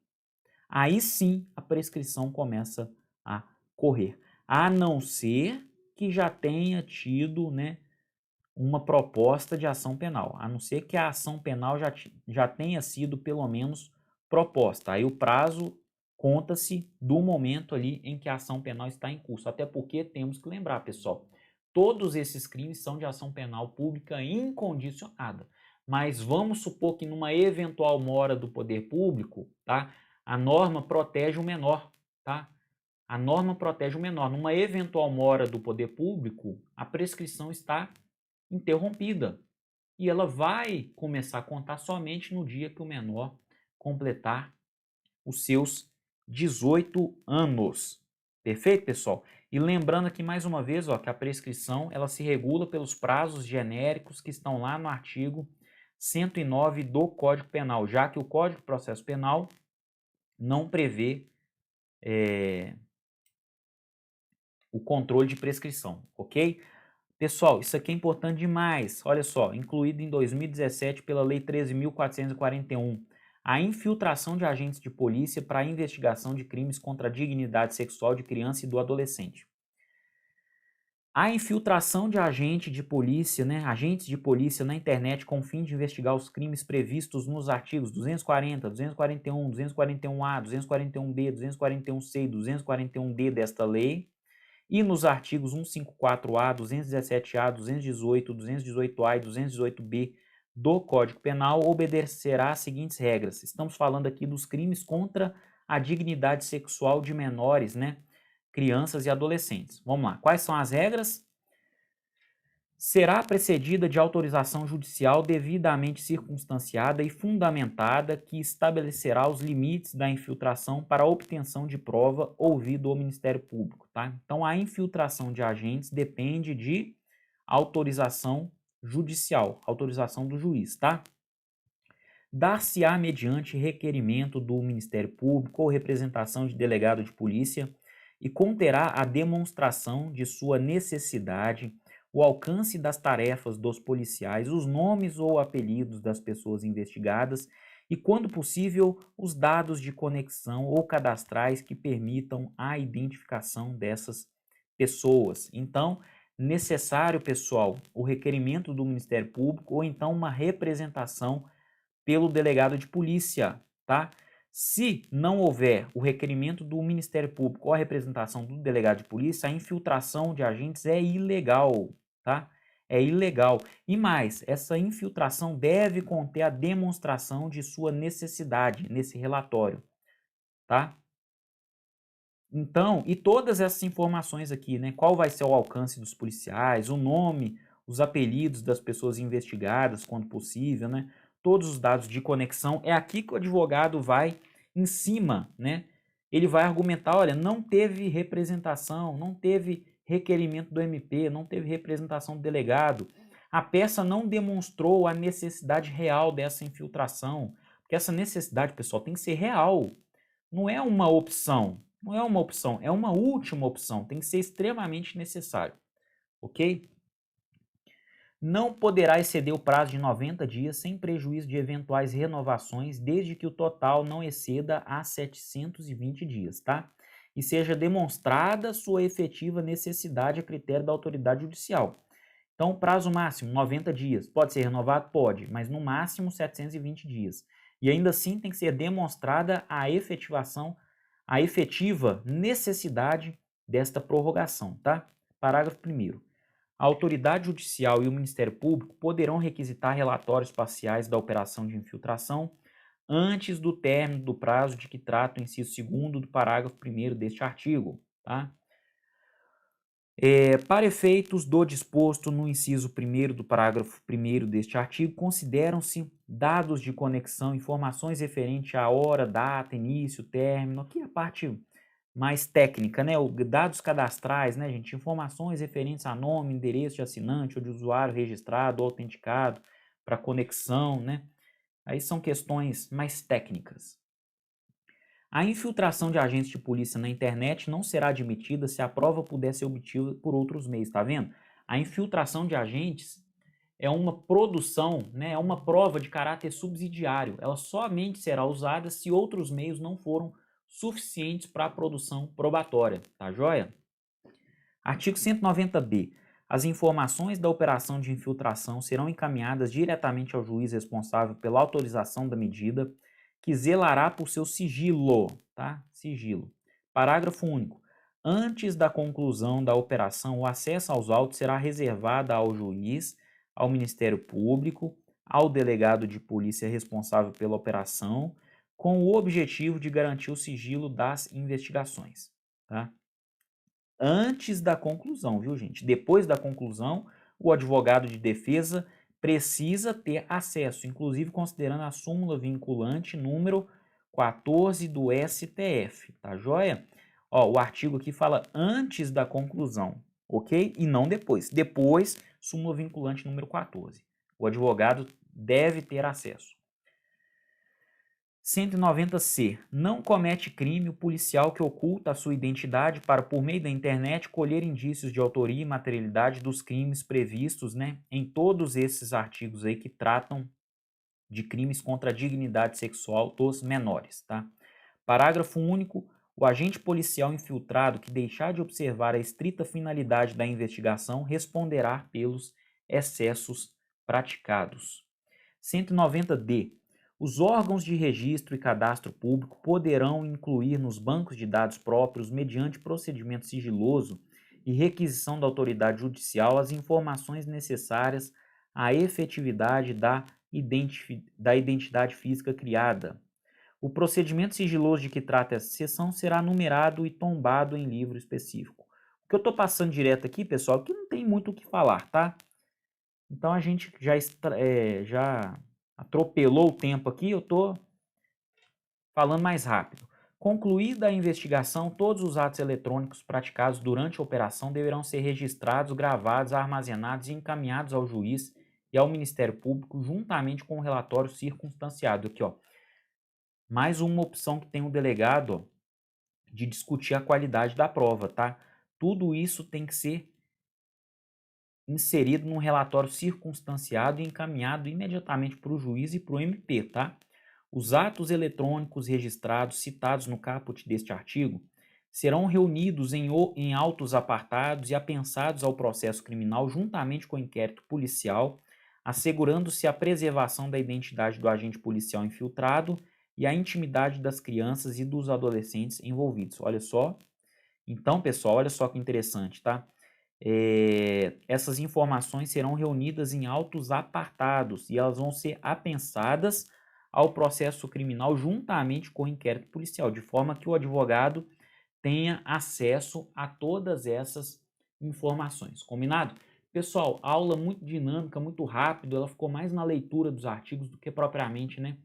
Aí sim a prescrição começa a correr, a não ser que já tenha tido, né, uma proposta de ação penal, a não ser que a ação penal já tenha sido pelo menos proposta. Aí o prazo conta-se do momento ali em que a ação penal está em curso, até porque temos que lembrar, pessoal, todos esses crimes são de ação penal pública incondicionada, mas vamos supor que numa eventual mora do poder público, tá? A norma protege o menor, tá? A norma protege o menor. Numa eventual mora do poder público, a prescrição está interrompida e ela vai começar a contar somente no dia que o menor completar os seus 18 anos. Perfeito, pessoal? E lembrando aqui mais uma vez, ó, que a prescrição ela se regula pelos prazos genéricos que estão lá no artigo 109 do Código Penal, já que o Código de Processo Penal não prevê o controle de prescrição, ok? Pessoal, isso aqui é importante demais. Olha só, incluído em 2017 pela Lei 13.441, a infiltração de agentes de polícia para a investigação de crimes contra a dignidade sexual de criança e do adolescente. A infiltração de agentes de polícia na internet com o fim de investigar os crimes previstos nos artigos 240, 241, 241A, 241B, 241C e 241D desta lei, e nos artigos 154A, 217A, 218, 218A e 218B do Código Penal, obedecerá às seguintes regras. Estamos falando aqui dos crimes contra a dignidade sexual de menores, né? Crianças e adolescentes. Vamos lá. Quais são as regras? Será precedida de autorização judicial devidamente circunstanciada e fundamentada que estabelecerá os limites da infiltração para a obtenção de prova ouvido ao Ministério Público, tá? Então, a infiltração de agentes depende de autorização judicial, autorização do juiz, tá? Dar-se-á mediante requerimento do Ministério Público ou representação de delegado de polícia e conterá a demonstração de sua necessidade, o alcance das tarefas dos policiais, os nomes ou apelidos das pessoas investigadas e, quando possível, os dados de conexão ou cadastrais que permitam a identificação dessas pessoas. Então, necessário, pessoal, o requerimento do Ministério Público ou então uma representação pelo delegado de polícia, tá? Se não houver o requerimento do Ministério Público ou a representação do delegado de polícia, a infiltração de agentes é ilegal, tá? É ilegal. E mais, essa infiltração deve conter a demonstração de sua necessidade nesse relatório, tá? Então, e todas essas informações aqui, né? Qual vai ser o alcance dos policiais, o nome, os apelidos das pessoas investigadas, quando possível, né? Todos os dados de conexão. É aqui que o advogado vai em cima, né? Ele vai argumentar, olha, não teve representação, não teve requerimento do MP, não teve representação do delegado. A peça não demonstrou a necessidade real dessa infiltração, porque essa necessidade, pessoal, tem que ser real. Não é uma opção, não é uma opção, é uma última opção, tem que ser extremamente necessário, ok? Não poderá exceder o prazo de 90 dias sem prejuízo de eventuais renovações, desde que o total não exceda a 720 dias, tá? E seja demonstrada sua efetiva necessidade a critério da autoridade judicial. Então, o prazo máximo, 90 dias. Pode ser renovado? Pode, mas no máximo 720 dias. E ainda assim tem que ser demonstrada a efetivação, a efetiva necessidade desta prorrogação, tá? Parágrafo 1º. A autoridade judicial e o Ministério Público poderão requisitar relatórios parciais da operação de infiltração antes do término do prazo de que trata o inciso 2º do parágrafo 1º deste artigo, tá? Para efeitos do disposto no inciso 1º do parágrafo 1º deste artigo, consideram-se dados de conexão, informações referentes à hora, data, início, término, aqui é a parte mais técnica, né? Dados cadastrais, né, gente? Informações referentes a nome, endereço de assinante ou de usuário registrado ou autenticado para conexão, né? Aí são questões mais técnicas. A infiltração de agentes de polícia na internet não será admitida se a prova puder ser obtida por outros meios, tá vendo? A infiltração de agentes é uma produção, né, é uma prova de caráter subsidiário. Ela somente será usada se outros meios não foram suficientes para a produção probatória, tá joia? Artigo 190b. As informações da operação de infiltração serão encaminhadas diretamente ao juiz responsável pela autorização da medida, que zelará por seu sigilo, tá? Sigilo. Parágrafo único. Antes da conclusão da operação, o acesso aos autos será reservado ao juiz, ao Ministério Público, ao delegado de polícia responsável pela operação, com o objetivo de garantir o sigilo das investigações, tá? Antes da conclusão, viu, gente? Depois da conclusão, o advogado de defesa precisa ter acesso, inclusive considerando a súmula vinculante número 14 do STF, tá joia? Ó, o artigo aqui fala antes da conclusão, ok? E não depois. Depois, súmula vinculante número 14. O advogado deve ter acesso. 190C. Não comete crime o policial que oculta a sua identidade para, por meio da internet, colher indícios de autoria e materialidade dos crimes previstos, né, em todos esses artigos aí que tratam de crimes contra a dignidade sexual dos menores, tá? Parágrafo único. O agente policial infiltrado que deixar de observar a estrita finalidade da investigação responderá pelos excessos praticados. 190D. Os órgãos de registro e cadastro público poderão incluir nos bancos de dados próprios, mediante procedimento sigiloso e requisição da autoridade judicial, as informações necessárias à efetividade da identidade física criada. O procedimento sigiloso de que trata essa seção será numerado e tombado em livro específico. O que eu estou passando direto aqui, pessoal, aqui não tem muito o que falar, tá? Então a gente já atropelou o tempo aqui, eu estou falando mais rápido. Concluída a investigação, todos os atos eletrônicos praticados durante a operação deverão ser registrados, gravados, armazenados e encaminhados ao juiz e ao Ministério Público, juntamente com o relatório circunstanciado. Aqui, ó, mais uma opção que tem o delegado, ó, de discutir a qualidade da prova, tá? Tudo isso tem que ser inserido num relatório circunstanciado e encaminhado imediatamente para o juiz e para o MP, tá? Os atos eletrônicos registrados citados no caput deste artigo serão reunidos em autos apartados e apensados ao processo criminal juntamente com o inquérito policial, assegurando-se a preservação da identidade do agente policial infiltrado e a intimidade das crianças e dos adolescentes envolvidos. Olha só. Então, pessoal, olha só que interessante, tá? Essas informações serão reunidas em autos apartados e elas vão ser apensadas ao processo criminal juntamente com o inquérito policial, de forma que o advogado tenha acesso a todas essas informações. Combinado? Pessoal, aula muito dinâmica, muito rápido, ela ficou mais na leitura dos artigos do que propriamente, né,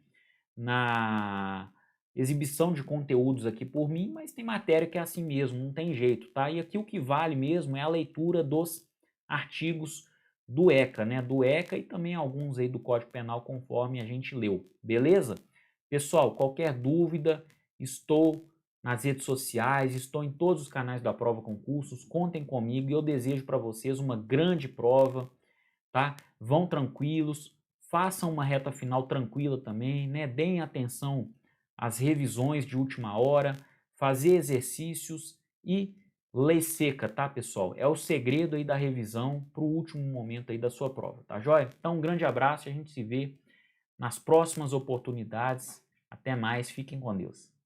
na exibição de conteúdos aqui por mim, mas tem matéria que é assim mesmo, não tem jeito, tá? E aqui o que vale mesmo é a leitura dos artigos do ECA, né? Do ECA e também alguns aí do Código Penal conforme a gente leu, beleza? Pessoal, qualquer dúvida, estou nas redes sociais, estou em todos os canais da Prova Concursos, contem comigo e eu desejo para vocês uma grande prova, tá? Vão tranquilos, façam uma reta final tranquila também, né? Deem atenção às revisões de última hora, fazer exercícios e lei seca, tá, pessoal? É o segredo aí da revisão para o último momento aí da sua prova, tá joia? Então, um grande abraço e a gente se vê nas próximas oportunidades. Até mais, fiquem com Deus.